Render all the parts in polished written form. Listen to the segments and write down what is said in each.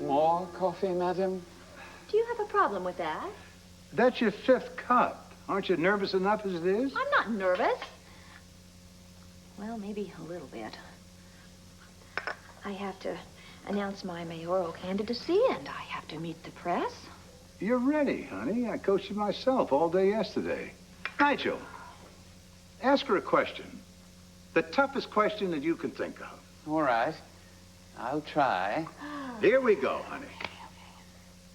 More coffee, madam? Do you have a problem with that? That's your 5th cup. Aren't you nervous enough as it is? I'm not nervous. Well, maybe a little bit. I have to announce my mayoral candidacy, and I have to meet the press. You're ready, honey. I coached you myself all day yesterday. Nigel, ask her a question. The toughest question that you can think of. All right. I'll try. Here we go, honey.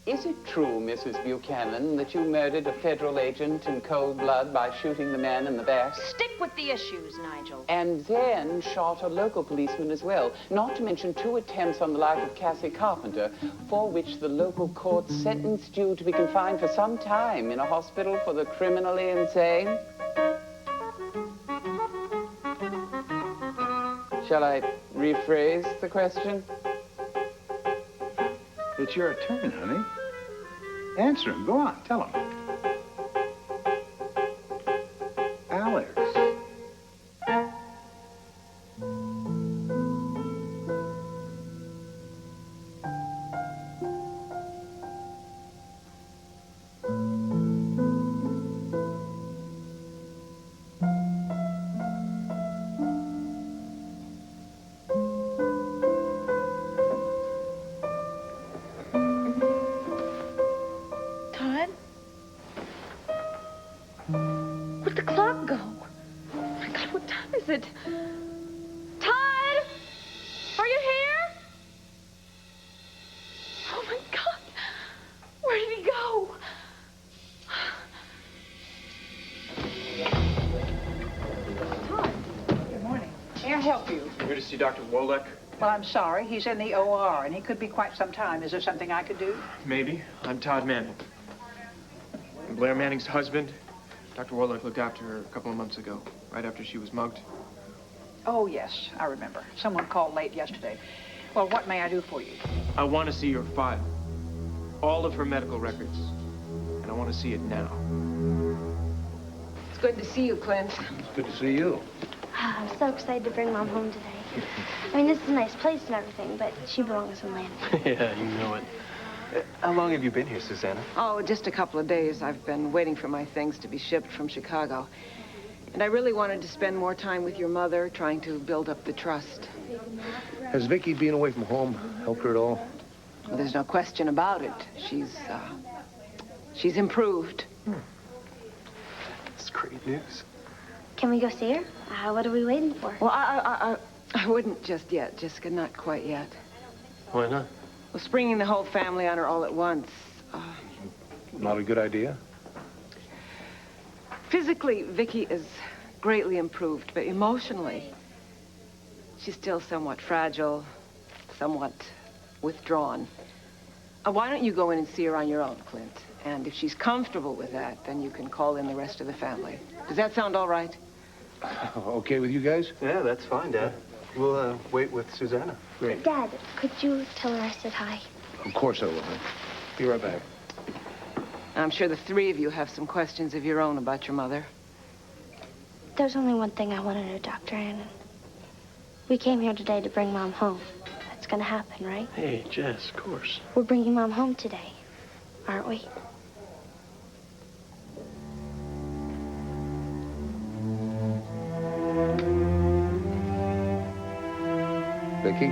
Is it true, Mrs. Buchanan, that you murdered a federal agent in cold blood by shooting the man in the back? Stick with the issues, Nigel. And then shot a local policeman as well, not to mention 2 attempts on the life of Cassie Carpenter, for which the local court sentenced you to be confined for some time in a hospital for the criminally insane? Shall I rephrase the question? It's your turn, honey. Answer him. Go on. Tell him. Alex. Where'd the clock go? Oh, my God, what time is it? Todd! Are you here? Oh, my God. Where did he go? Todd, good morning. May I help you? Here to see Dr. Wolek? Well, I'm sorry. He's in the OR, and he could be quite some time. Is there something I could do? Maybe. I'm Todd Manning. I'm Blair Manning's husband. Dr. Wolek looked after her a couple of months ago, right after she was mugged. Oh, yes, I remember. Someone called late yesterday. Well, what may I do for you? I want to see your file. All of her medical records. And I want to see it now. It's good to see you, Clint. It's good to see you. I'm so excited to bring Mom home today. I mean, this is a nice place and everything, but she belongs in land. Yeah, you know it. How long have you been here, Susanna? Oh, just a couple of days. I've been waiting for my things to be shipped from Chicago. And I really wanted to spend more time with your mother, trying to build up the trust. Has Vicky being away from home helped her at all? Well, there's no question about it. She's improved. That's great news. Can we go see her? What are we waiting for? Well, I wouldn't just yet, Jessica, not quite yet. Why not? Well, springing the whole family on her all at once. Not a good idea? Physically, Vicky is greatly improved, but emotionally, she's still somewhat fragile, somewhat withdrawn. Why don't you go in and see her on your own, Clint? And if she's comfortable with that, then you can call in the rest of the family. Does that sound all right? Okay with you guys? Yeah, that's fine, Dad. We'll wait with Susanna. Great. Dad, could you tell her I said hi? Of course I will, honey. Be right back. I'm sure the 3 of you have some questions of your own about your mother. There's only one thing I want to know, Dr. Hannon. We came here today to bring Mom home. That's gonna happen, right? Hey, Jess, of course. We're bringing Mom home today, aren't we? Vicky?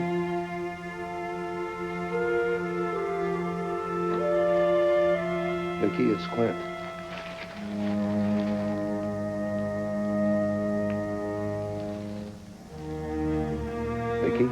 Vicky, it's Clint. Vicky?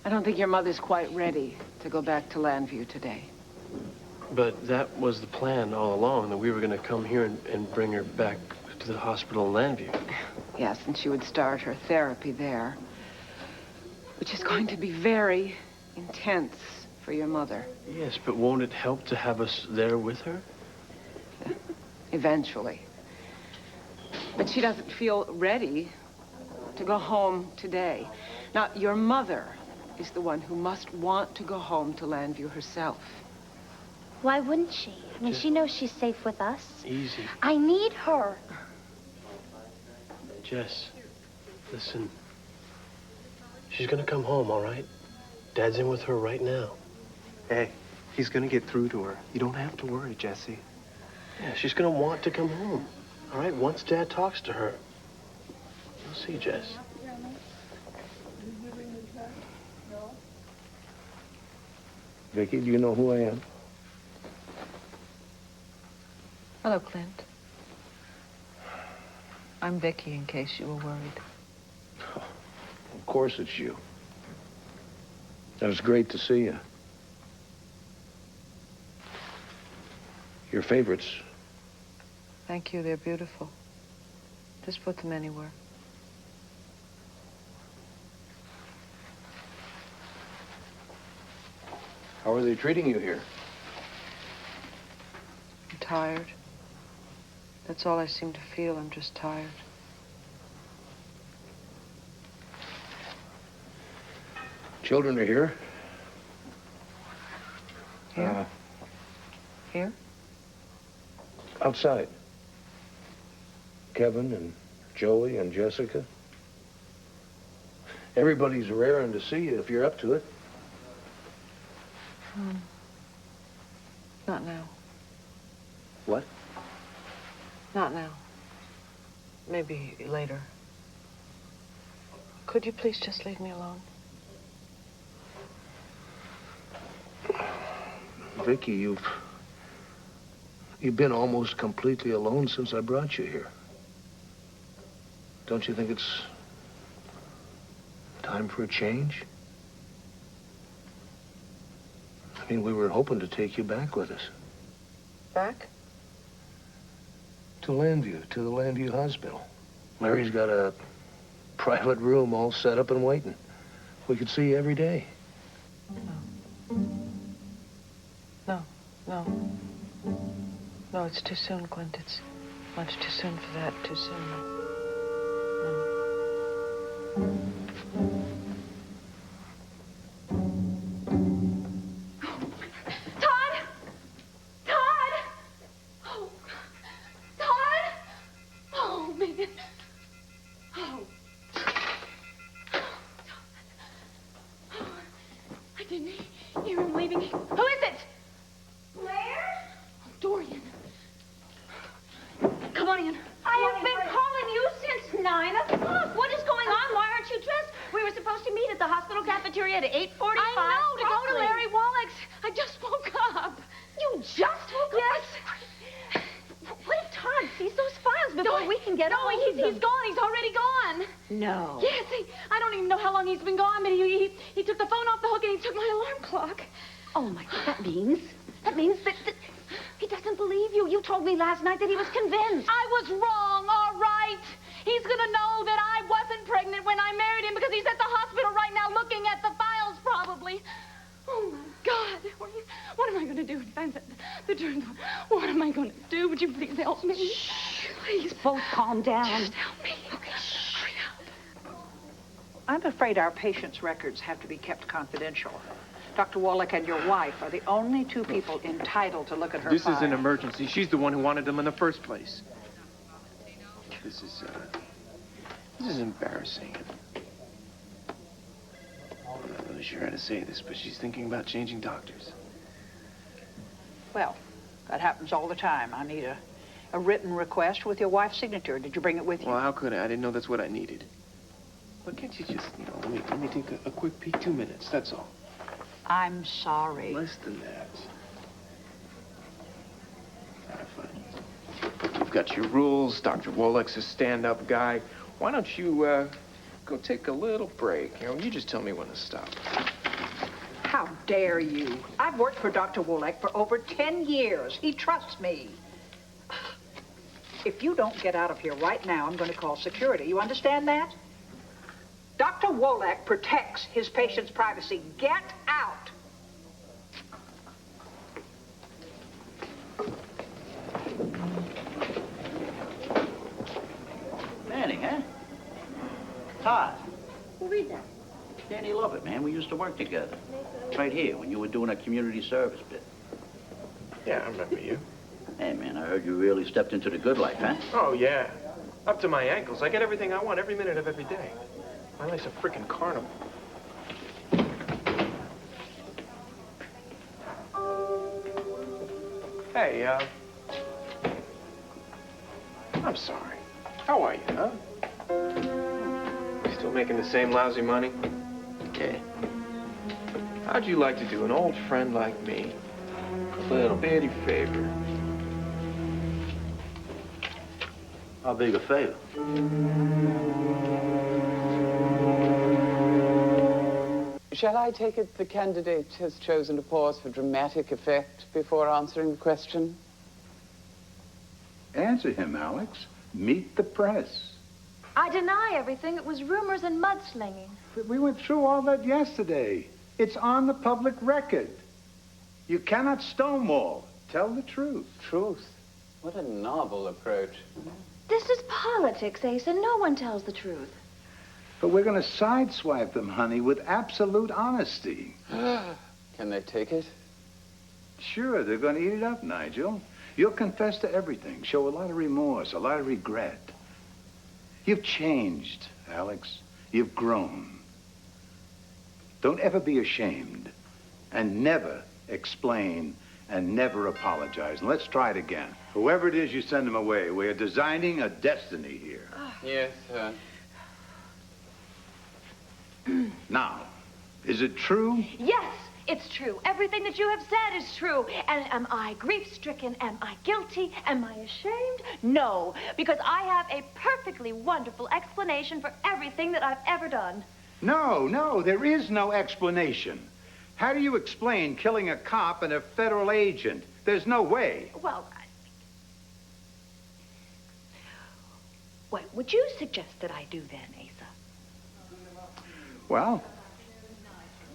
I don't think your mother's quite ready. to go back to Landview today. But that was the plan all along, that we were going to come here and bring her back to the hospital in Landview. Yes, and she would start her therapy there, which is going to be very intense for your mother. Yes, but won't it help to have us there with her? Eventually. But she doesn't feel ready to go home today. Now, your mother is the one who must want to go home to Landview herself. Why wouldn't she? I mean, she knows she's safe with us. Easy. I need her. Jess, listen. She's gonna come home, all right? Dad's in with her right now. Hey, he's gonna get through to her. You don't have to worry, Jesse. Yeah, she's gonna want to come home. All right, once Dad talks to her. You'll see, Jess. Vicky, do you know who I am? Hello, Clint. I'm Vicky, in case you were worried. Of course it's you. It was great to see you. Your favorites. Thank you, they're beautiful. Just put them anywhere. How are they treating you here? I'm tired. That's all I seem to feel. I'm just tired. Children are here. Here? Here? Outside. Kevin and Joey and Jessica. Everybody's raring to see you if you're up to it. Not now. What? Not now. Maybe later. Could you please just leave me alone? Vicky, you've been almost completely alone since I brought you here. Don't you think it's time for a change? I mean, we were hoping to take you back with us. Back? To Landview, to the Landview Hospital. Larry's got a private room all set up and waiting. We could see you every day. No. No, it's too soon, Clint. It's much too soon for that. Too soon. Last night that he was convinced. I was wrong, all right. He's gonna know that I wasn't pregnant when I married him because he's at the hospital right now looking at the files, probably. Oh, my God. What am I gonna do? The truth. What am I gonna do? Would you please help me? Shh. Please, both calm down. Just help me. Okay, shh. Hurry up. I'm afraid our patient's records have to be kept confidential. Dr. Wallach and your wife are the only two people entitled to look at her This file. is an emergency. She's the one who wanted them in the first place. This is embarrassing. I'm not really sure how to say this, but she's thinking about changing doctors. Well, that happens all the time. I need a written request with your wife's signature. Did you bring it with you? Well, how could I? I didn't know that's what I needed. Well, can't you just, let me take a quick peek. 2 minutes, that's all. I'm sorry. Less than that. Fine. You've got your rules. Dr. Wallach's a stand-up guy. Why don't you go take a little break? You just tell me when to stop. How dare you? I've worked for Dr. Wolek for over 10 years. He trusts me. If you don't get out of here right now, I'm going to call security. You understand that? Dr. Wolek protects his patient's privacy. Get out! Manning, huh? Todd. Who read that? Danny Lovett, man. We used to work together. Right here, when you were doing a community service bit. Yeah, I remember you. Hey, man, I heard you really stepped into the good life, huh? Oh, yeah. Up to my ankles. I get everything I want every minute of every day. My life's a freaking carnival. Hey, I'm sorry. How are you, huh? Still making the same lousy money? Yeah. How'd you like to do an old friend like me a little bitty favor? How big a favor? Shall I take it the candidate has chosen to pause for dramatic effect before answering the question? Answer him, Alex. Meet the press. I deny everything. It was rumors and mudslinging. We went through all that yesterday. It's on the public record. You cannot stonewall. Tell the truth. Truth? What a novel approach. This is politics, Asa. No one tells the truth. But we're going to sideswipe them, honey, with absolute honesty. Can they take it? Sure, they're going to eat it up, Nigel. You'll confess to everything, show a lot of remorse, a lot of regret. You've changed, Alex. You've grown. Don't ever be ashamed, and never explain, and never apologize. And let's try it again. Whoever it is, you send them away. We're designing a destiny here. Yes, sir. Now, is it true? Yes, it's true. Everything that you have said is true. And am I grief-stricken? Am I guilty? Am I ashamed? No, because I have a perfectly wonderful explanation for everything that I've ever done. No, there is no explanation. How do you explain killing a cop and a federal agent? There's no way. Well, what would you suggest that I do then, Asa? Well,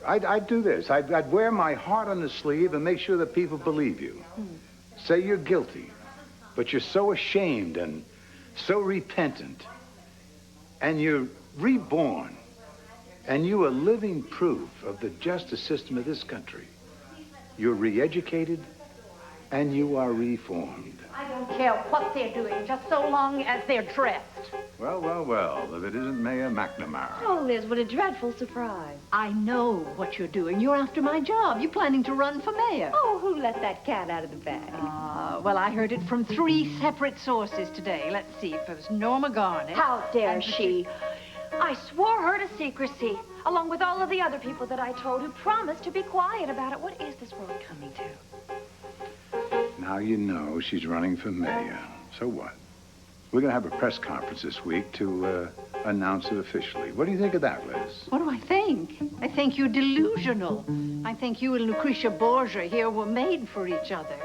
I'd do this. I'd wear my heart on the sleeve and make sure that people believe you. Say you're guilty, but you're so ashamed and so repentant. And you're reborn. And you are living proof of the justice system of this country. You're re-educated and you are reformed. I don't care what they're doing, just so long as they're dressed. Well, if it isn't Mayor McNamara. Oh, Liz, what a dreadful surprise. I know what you're doing. You're after my job. You're planning to run for mayor. Oh, who let that cat out of the bag? Well, I heard it from 3 separate sources today. Let's see. It was Norma Garnett. How dare she? I swore her to secrecy, along with all of the other people that I told who promised to be quiet about it. What is this world coming to? Now you know she's running for mayor. So what? We're going to have a press conference this week to announce it officially. What do you think of that, Liz? What do I think? I think you're delusional. I think you and Lucretia Borgia here were made for each other.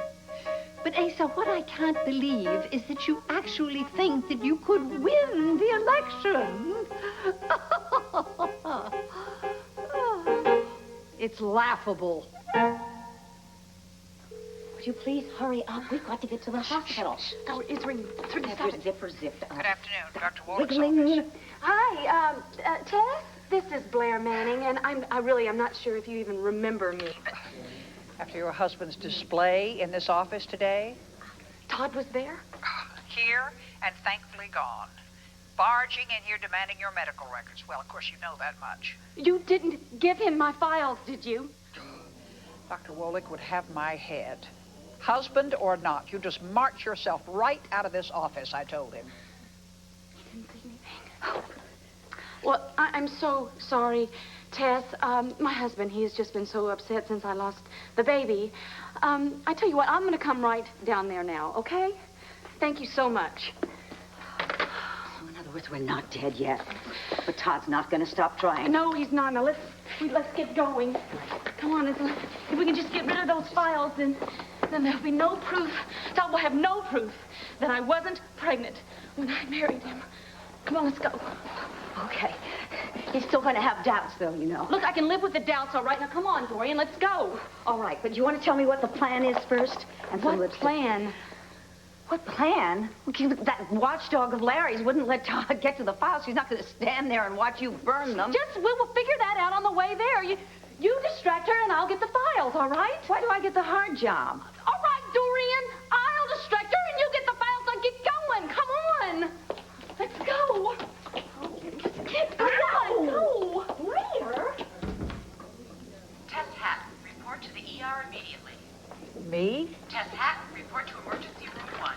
But, Asa, what I can't believe is that you actually think that you could win the election. It's laughable. Would you please hurry up? We've got to get to the hospital. Oh, it's ringing. Have your zipper zipped up. Good afternoon, Dr. Wolek's Wiggling. office. Hi, Tess? This is Blair Manning, and I'm not sure if you even remember me. But After your husband's display in this office today? Todd was there? Here and thankfully gone. Barging in here demanding your medical records. Well, of course, you know that much. You didn't give him my files, did you? Dr. Wolek would have my head. Husband or not, you just march yourself right out of this office, I told him. He didn't say anything. Well, I'm so sorry, Tess. My husband, he has just been so upset since I lost the baby. I tell you what, I'm going to come right down there now, okay? Thank you so much. Another Doris, we're not dead yet. But Todd's not going to stop trying. No, he's not. Now, let's get going. Come on, if we can just get rid of those files, then there'll be no proof. Todd will have no proof that I wasn't pregnant when I married him. Come on, let's go. Okay. He's still going to have doubts, though, you know. Look, I can live with the doubts, all right? Now, come on, Dorian, let's go. All right, but you want to tell me what the plan is first? And What plan? What plan? That watchdog of Larry's wouldn't let Todd get to the files. She's not going to stand there and watch you burn them. We'll figure that out on the way there. You distract her and I'll get the files, all right? Why do I get the hard job? All right, Dorian. I'll distract her and you get the files. Now get going. Come on. Let's go. Come on, go. Where? Tess Hatton, report to the ER immediately. Me? Tess Hatton, report to emergency room 1.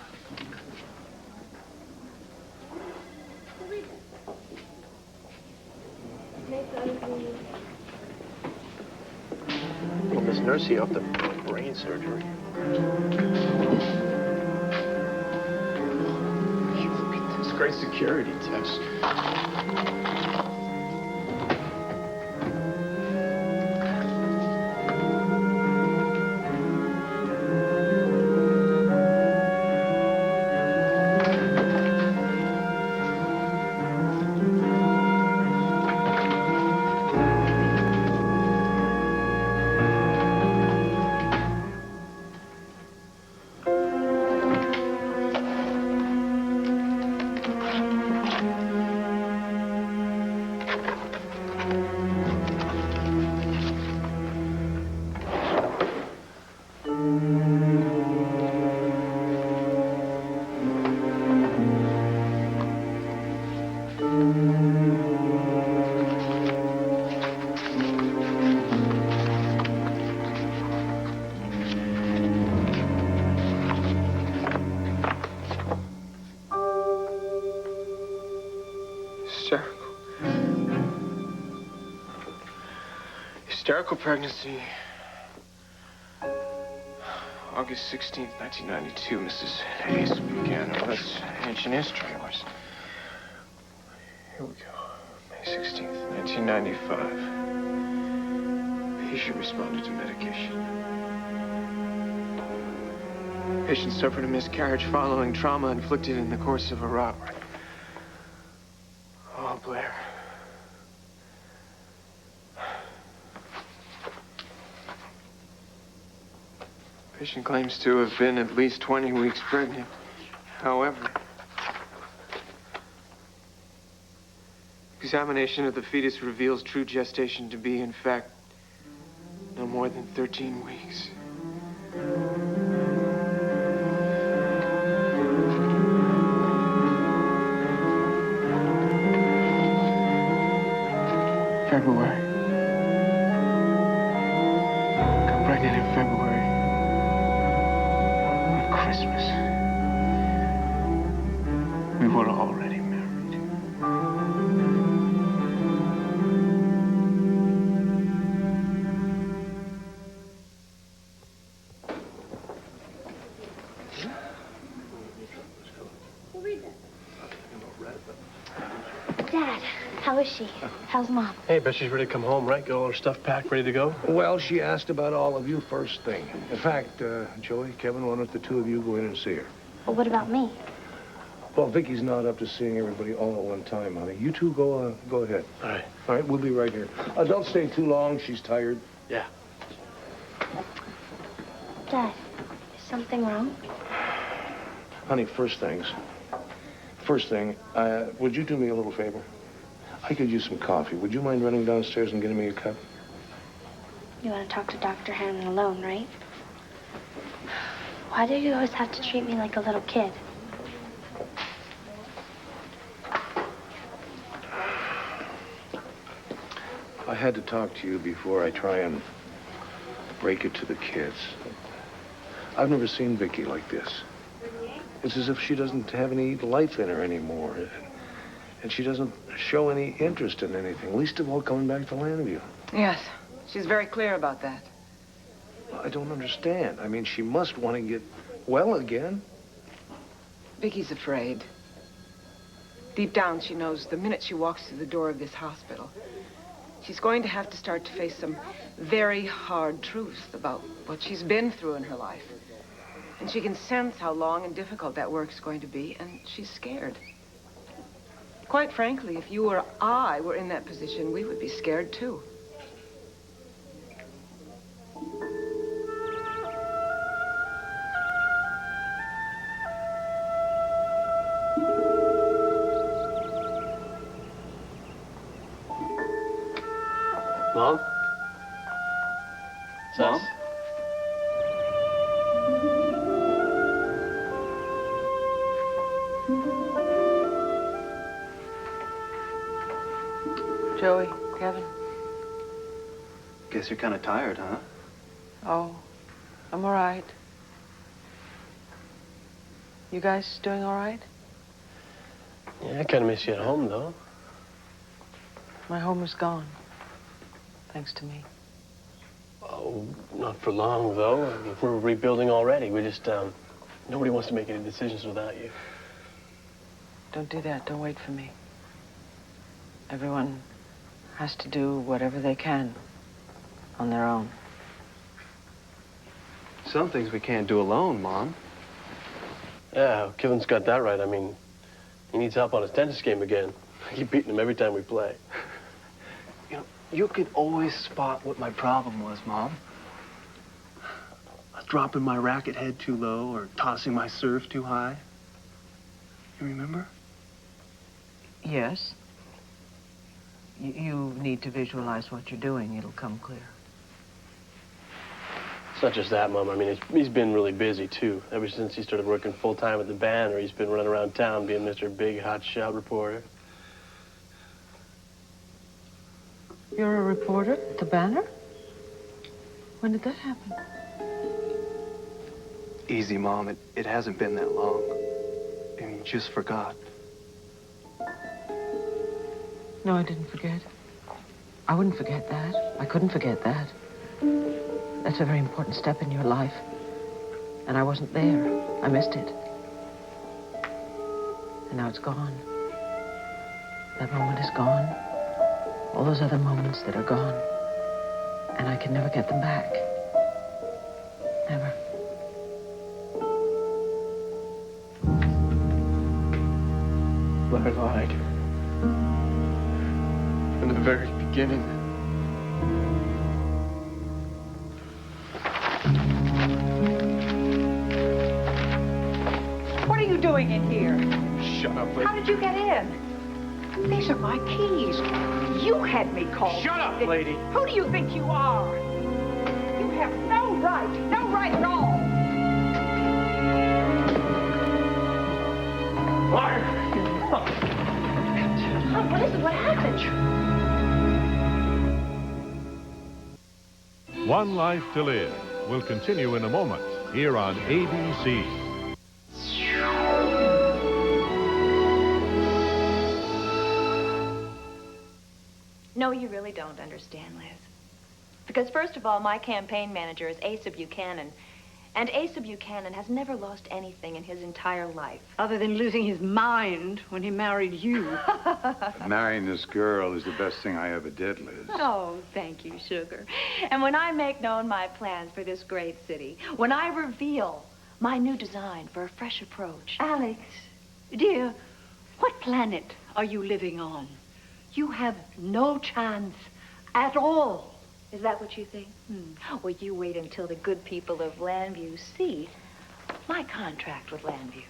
Well, Miss Nursey off the brain surgery. This great security test. Hysterical pregnancy. August 16th, 1992, Mrs. Hayes began. Well, that's ancient history. Here we go. May 16th, 1995. Patient responded to medication. Patient suffered a miscarriage following trauma inflicted in the course of a robbery. Oh, Blair. Patient claims to have been at least 20 weeks pregnant. However, examination of the fetus reveals true gestation to be, in fact, no more than 13 weeks. February. Got pregnant in February. On Christmas. We were already married. Dad, how is she? How's Mom? Hey, bet she's ready to come home, right? Get all her stuff packed, ready to go? Well, she asked about all of you first thing. In fact, Joey, Kevin, why don't the two of you go in and see her? Well, what about me? Well, Vicky's not up to seeing everybody all at one time, honey. You two go ahead. All right. All right, we'll be right here. Don't stay too long. She's tired. Yeah. Dad, is something wrong? Honey, first thing, would you do me a little favor? I could use some coffee. Would you mind running downstairs and getting me a cup? You want to talk to Dr. Hannon alone, right? Why do you always have to treat me like a little kid? I had to talk to you before I try and break it to the kids. I've never seen Vicky like this. It's as if she doesn't have any life in her anymore. And she doesn't show any interest in anything, least of all coming back to Llanview. Yes, she's very clear about that. I don't understand. I mean, she must want to get well again. Vicky's afraid. Deep down, she knows the minute she walks through the door of this hospital, she's going to have to start to face some very hard truths about what she's been through in her life. And she can sense how long and difficult that work's going to be, and she's scared. Quite frankly, if you or I were in that position, we would be scared too. Mom? Mom? Joey, Kevin. Guess you're kind of tired, huh? Oh, I'm all right. You guys doing all right? Yeah, I kind of miss you at home, though. My home is gone. Thanks to me. Oh, not for long, though. I mean, we're rebuilding already. We just, nobody wants to make any decisions without you. Don't do that. Don't wait for me. Everyone has to do whatever they can on their own. Some things we can't do alone, Mom. Yeah, Kevin's got that right. I mean, he needs help on his tennis game again. I keep beating him every time we play. You know, you could always spot what my problem was, Mom. I was dropping my racket head too low or tossing my serve too high. You remember? Yes. You need to visualize what you're doing. It'll come clear. It's not just that, Mom. I mean, he's been really busy, too. Ever since he started working full-time at the Banner, he's been running around town being Mr. Big Hotshot reporter. You're a reporter at the Banner? When did that happen? Easy, Mom. It hasn't been that long. I mean, you just forgot. No, I didn't forget. I wouldn't forget that. I couldn't forget that. That's a very important step in your life. And I wasn't there. I missed it. And now it's gone. That moment is gone. All those other moments that are gone. And I can never get them back. Never. I lied. From the very beginning. What are you doing in here? Shut up, lady. How did you get in? These are my keys. You had me called. Shut up, lady. Who do you think you are? You have no right at all. What is it? What happened? One Life to Live will continue in a moment here on ABC. No, you really don't understand, Liz. Because first of all, my campaign manager is Asa Buchanan. And Asa Buchanan has never lost anything in his entire life. Other than losing his mind when he married you. Marrying this girl is the best thing I ever did, Liz. Oh, thank you, sugar. And when I make known my plans for this great city, when I reveal my new design for a fresh approach... Alex, dear, what planet are you living on? You have no chance at all. Is that what you think? Well, you wait until the good people of Landview see my contract with Landview.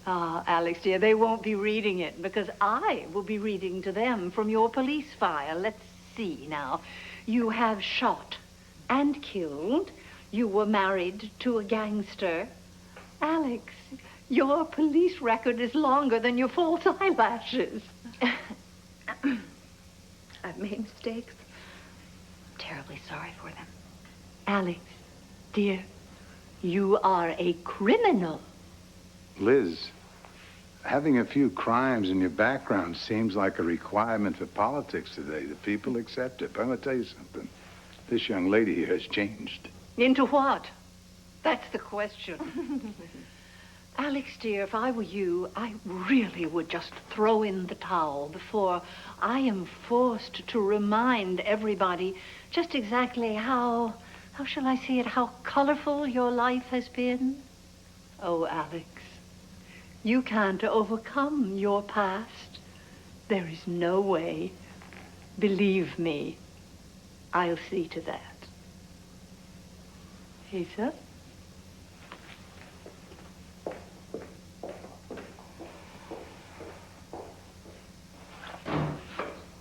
Ah, Alex, dear, they won't be reading it because I will be reading to them from your police file. Let's see now. You have shot and killed. You were married to a gangster. Alex, your police record is longer than your false eyelashes. I've made mistakes. Terribly sorry for them. Alex, dear, you are a criminal. Liz, having a few crimes in your background seems like a requirement for politics today. The people accept it. But I'm going to tell you something. This young lady here has changed. Into what? That's the question. Alex, dear, if I were you, I really would just throw in the towel before I am forced to remind everybody just exactly how shall I say it, how colorful your life has been. Oh, Alex, you can't overcome your past. There is no way. Believe me, I'll see to that. Asa?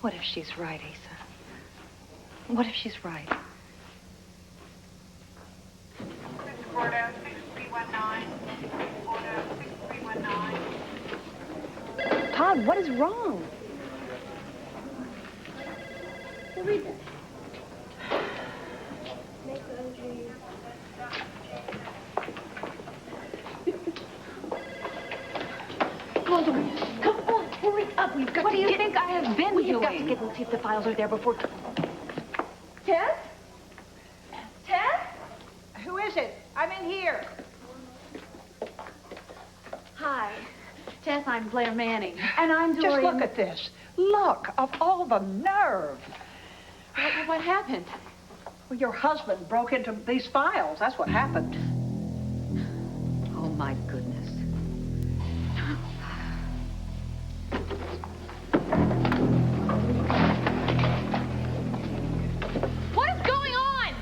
What if she's right, Asa? What if she's right? Todd, what is wrong? Read this. Come on, Louise. Come on, hurry up. We've got What to do you get... think I have been We've doing? got to get and see if the files are there before... Tess? Tess? Who is it? I'm in here. Hi. Tess, I'm Blair Manning. And I'm Just Dorian... look at this. Look, of all the nerve. What happened? Well, your husband broke into these files. That's what happened. Oh, my goodness. What is going on?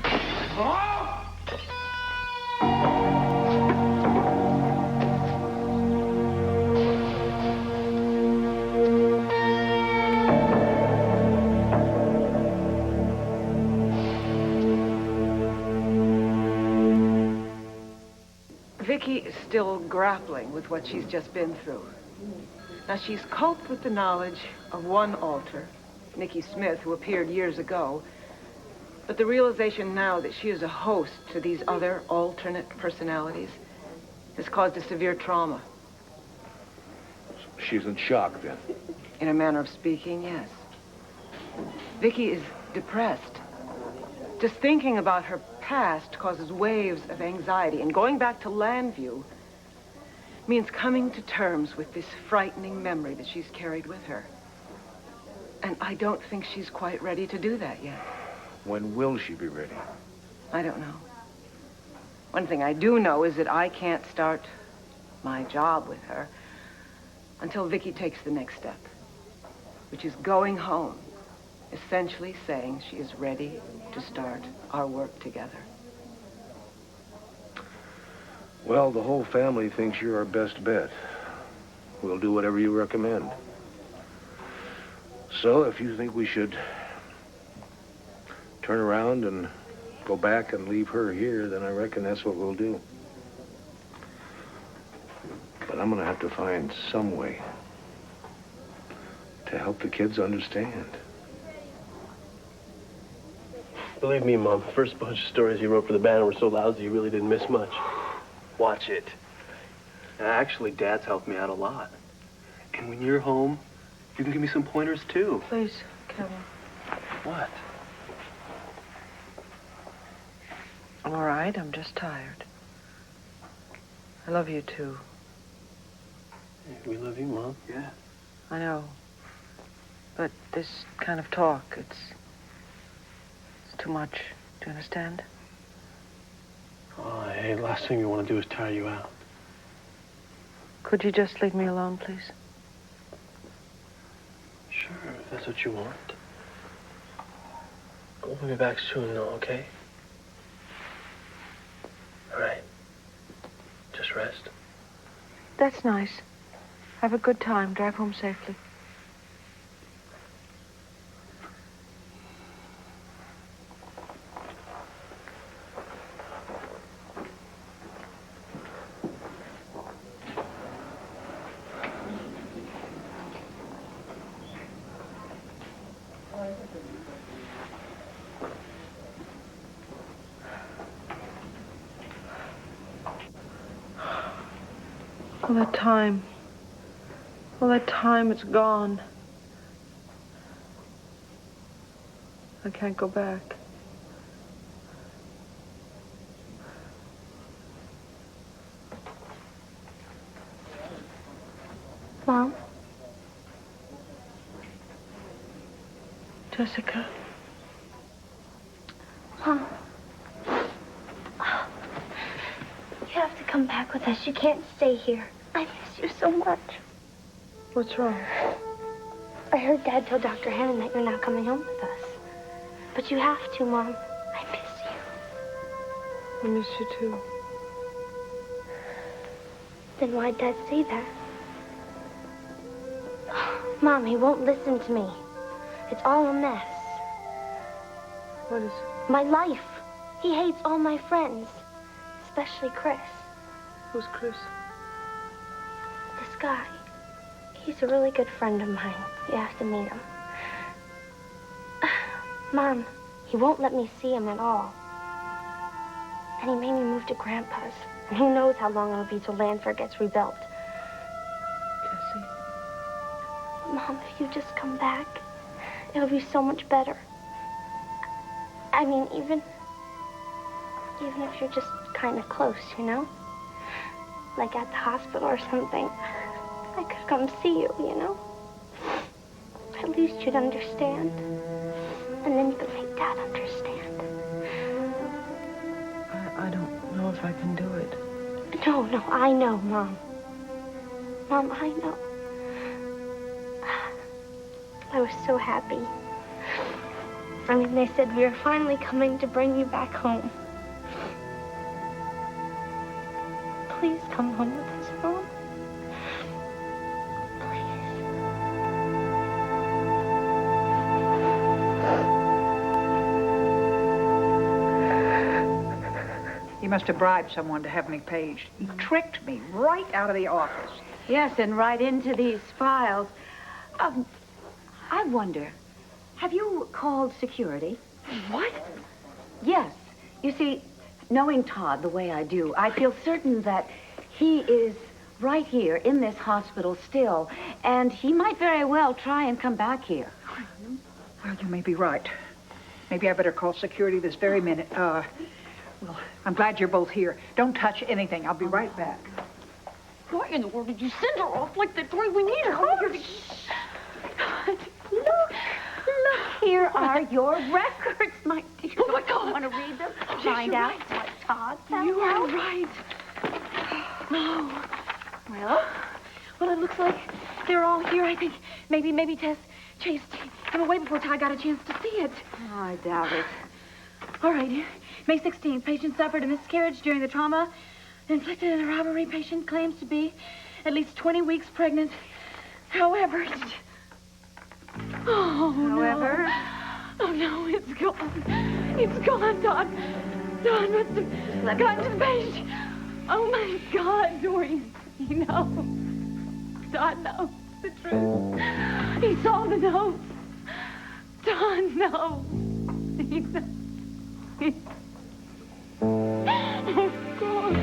Vicky is still grappling with what she's just been through. Now, she's coped with the knowledge of one alter, Nikki Smith, who appeared years ago, but the realization now that she is a host to these other alternate personalities has caused a severe trauma. She's in shock, then. In a manner of speaking, yes. Vicky is depressed. Just thinking about her past causes waves of anxiety, and going back to Landview means coming to terms with this frightening memory that she's carried with her. And I don't think she's quite ready to do that yet. When will she be ready? I don't know. One thing I do know is that I can't start my job with her until Vicky takes the next step, which is going home, essentially saying she is ready to start our work together. Well, the whole family thinks you're our best bet. We'll do whatever you recommend. So, if you think we should turn around and go back and leave her here, then I reckon that's what we'll do. But I'm gonna have to find some way to help the kids understand. Believe me, Mom, the first bunch of stories you wrote for the Banner were so lousy you really didn't miss much. Watch it. Actually, Dad's helped me out a lot. And when you're home, you can give me some pointers, too. Please, Kevin. What? I'm all right. I'm just tired. I love you, too. We love you, Mom. Yeah. I know. But this kind of talk, it's too much. Do you understand? Oh, hey, the last thing we want to do is tire you out. Could you just leave me alone, please? Sure, if that's what you want. We'll be back soon, though, okay? All right. Just rest. That's nice. Have a good time. Drive home safely. All that time, it's gone. I can't go back. Jessica. Mom. You have to come back with us. You can't stay here. I miss you so much. What's wrong? I heard Dad tell Dr. Hannon that you're not coming home with us. But you have to, Mom. I miss you. I miss you too. Then why'd Dad say that? Mom, he won't listen to me. It's all a mess. What is it? My life. He hates all my friends. Especially Chris. Who's Chris? This guy. He's a really good friend of mine. You have to meet him. Mom, he won't let me see him at all. And he made me move to Grandpa's. And who knows how long it'll be till Lanford gets rebuilt. Jessie. Mom, if you just come back, it'll be so much better. I mean, even if you're just kind of close, you know? Like at the hospital or something. I could come see you, you know? At least you'd understand. And then you could make Dad understand. I don't know if I can do it. No, I know, Mom. Mom, I know. I was so happy. I mean, they said we were finally coming to bring you back home. Please come home with us, Mom. You must have bribed someone to have me paged. He tricked me right out of the office. Yes, and right into these files. I wonder, have you called security? What? Yes. You see, knowing Todd the way I do, I feel certain that he is right here in this hospital still, and he might very well try and come back here. Well, you may be right. Maybe I better call security this very minute. Well, I'm glad you're both here. Don't touch anything. I'll be right back. Why in the world did you send her off like that? Boy, we need her home. Look, here are your records, my dear. Oh, my God. Want to read them? Yes, Find you're out right. what Todd found You are out? right. Well, it looks like they're all here. I think maybe Tess chased him away before Todd got a chance to see it. Oh, I doubt it. All right. May 16th, patient suffered a miscarriage during the trauma inflicted in a robbery. Patient claims to be at least 20 weeks pregnant. However... However? Oh, no, it's gone. It's gone, Todd. Todd must have gone to the patient. Oh, my God, Dorian. He knows. Todd knows the truth. He saw the notes. Todd knows. He knows. Oh, God.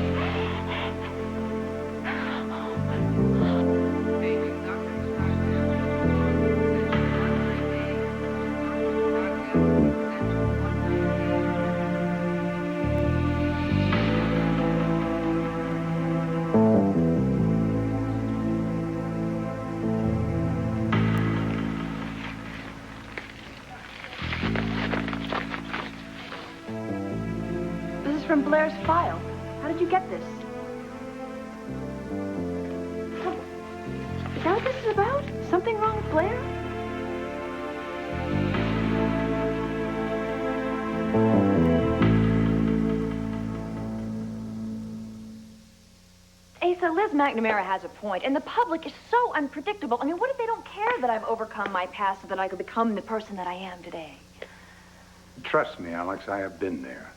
From Blair's file. How did you get this? Is that what this is about? Something wrong with Blair? Asa, Liz McNamara has a point, and the public is so unpredictable. I mean, what if they don't care that I've overcome my past so that I could become the person that I am today? Trust me, Alex, I have been there.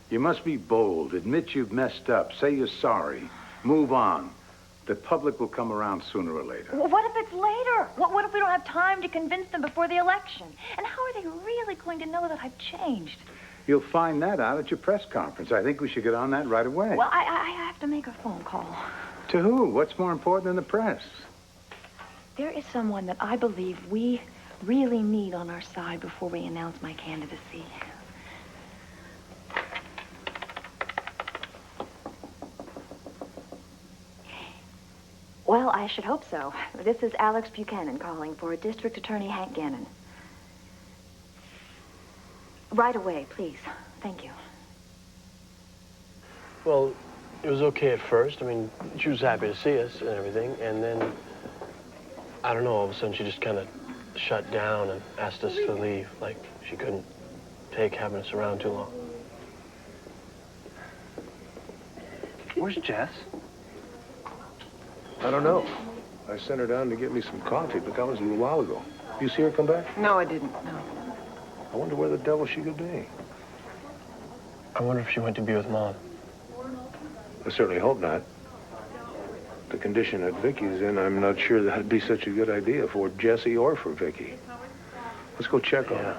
You must be bold. Admit you've messed up. Say you're sorry. Move on. The public will come around sooner or later. Well, what if it's later? What if we don't have time to convince them before the election? And how are they really going to know that I've changed? You'll find that out at your press conference. I think we should get on that right away. Well, I have to make a phone call. To who? What's more important than the press? There is someone that I believe we really need on our side before we announce my candidacy. Well, I should hope so. This is Alex Buchanan calling for District Attorney Hank Gannon. Right away, please. Thank you. Well, it was okay at first. I mean, she was happy to see us and everything. And then, I don't know, all of a sudden she just kind of shut down and asked us to leave. Like she couldn't take having us around too long. Where's Jess? I don't know. I sent her down to get me some coffee, but that was a little while ago. You see her come back? No, I didn't, no. I wonder where the devil she could be. I wonder if she went to be with Mom. I certainly hope not. The condition that Vicky's in, I'm not sure that'd be such a good idea for Jesse or for Vicky. Let's go check on her.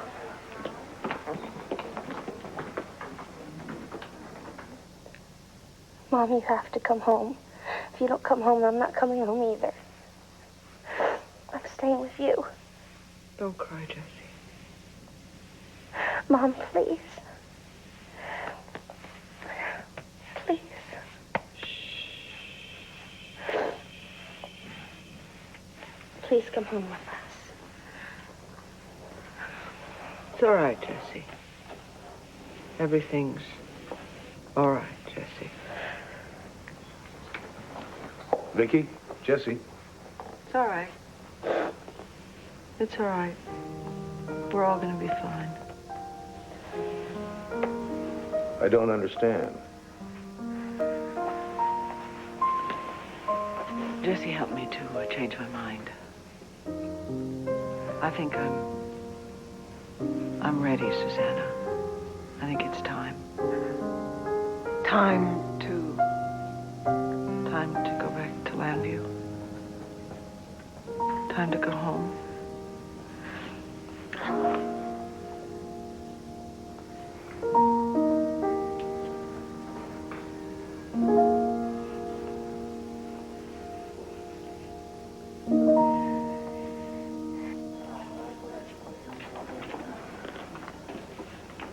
Mom, you have to come home. If you don't come home, I'm not coming home either. I'm staying with you. Don't cry, Jessie. Mom, please. Please. Please come home with us. It's all right, Jessie. Everything's all right, Jessie. Vicky, Jesse. It's all right. It's all right. We're all gonna be fine. I don't understand. Jesse helped me to change my mind. I think I'm ready, Susanna. I think it's time. Time to go back to Landview. Time to go home.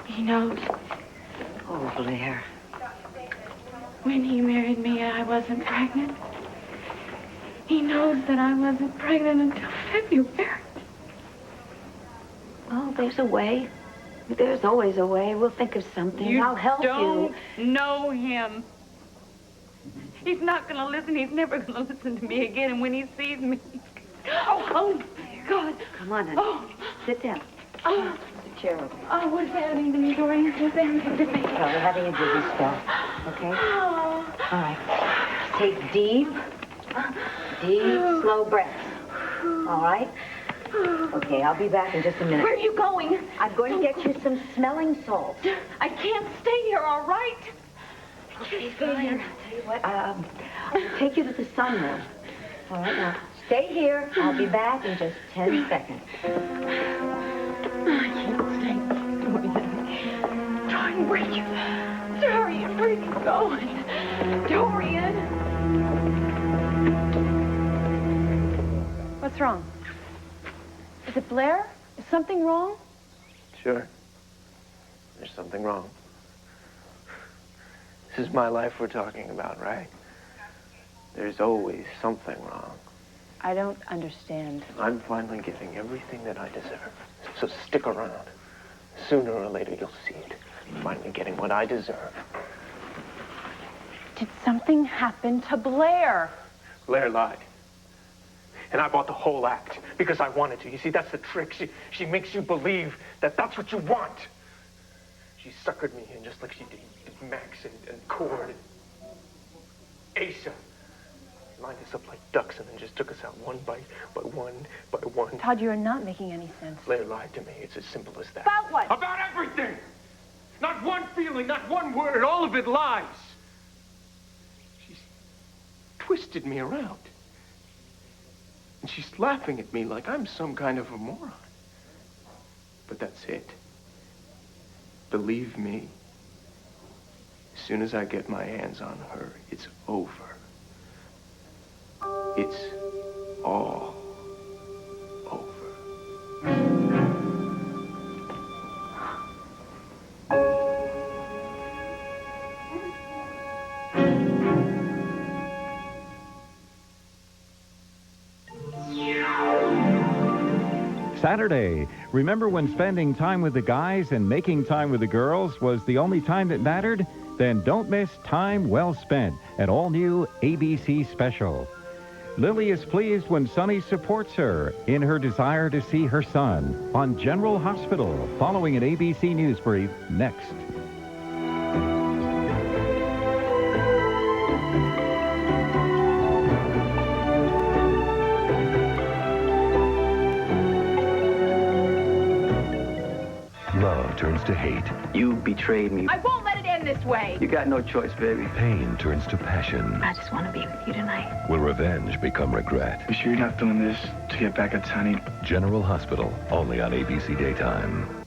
He knows. Oh, Blair. When he married me, I wasn't pregnant. He knows that I wasn't pregnant until February. Oh, there's a way. There's always a way. We'll think of something. You I'll help don't you. know him. He's not going to listen. He's never going to listen to me again. And when he sees me... Oh, God. Come on, honey. Oh. Sit down. Oh. The chair over there. Oh, what's happening to me, Doreen? What's happening to me? Well, we're having a dizzy spell, okay? Oh. All right. Take deep, slow breaths. All right? Okay, I'll be back in just a minute. Where are you going? I'm going to get you some smelling salts. I can't stay here, all right? Okay, fine. I'll tell you what, I'll take you to the sunroom. All right, now, stay here. I'll be back in just 10 seconds. I can't stay. Dorian, where are you? Dorian, where are you going? Dorian! What's wrong? Is it Blair? Is something wrong? Sure. There's something wrong. This is my life we're talking about, right? There's always something wrong. I don't understand. I'm finally getting everything that I deserve. So stick around. Sooner or later, you'll see it. I'm finally getting what I deserve. Did something happen to Blair? Blair lied. And I bought the whole act because I wanted to. You see, that's the trick. She makes you believe that that's what you want. She suckered me in just like she did Max and Cord and Asa. Lined us up like ducks and then just took us out one by one. Todd, you're not making any sense. Blair lied to me. It's as simple as that. About what? About everything! Not one feeling, not one word. All of it lies. She's twisted me around. And she's laughing at me like I'm some kind of a moron. But that's it. Believe me, as soon as I get my hands on her, it's over. It's all over. Saturday, Remember when spending time with the guys and making time with the girls was the only time that mattered? Then don't miss Time Well Spent, an all-new ABC special. Lily is pleased when Sonny supports her in her desire to see her son on General Hospital, following an ABC News Brief next. Love turns to hate. You betrayed me. I won't let it end this way. You got no choice, baby. Pain turns to passion. I just want to be with you tonight. Will revenge become regret? You sure you're not doing this to get back at Sonny? General Hospital, only on ABC Daytime.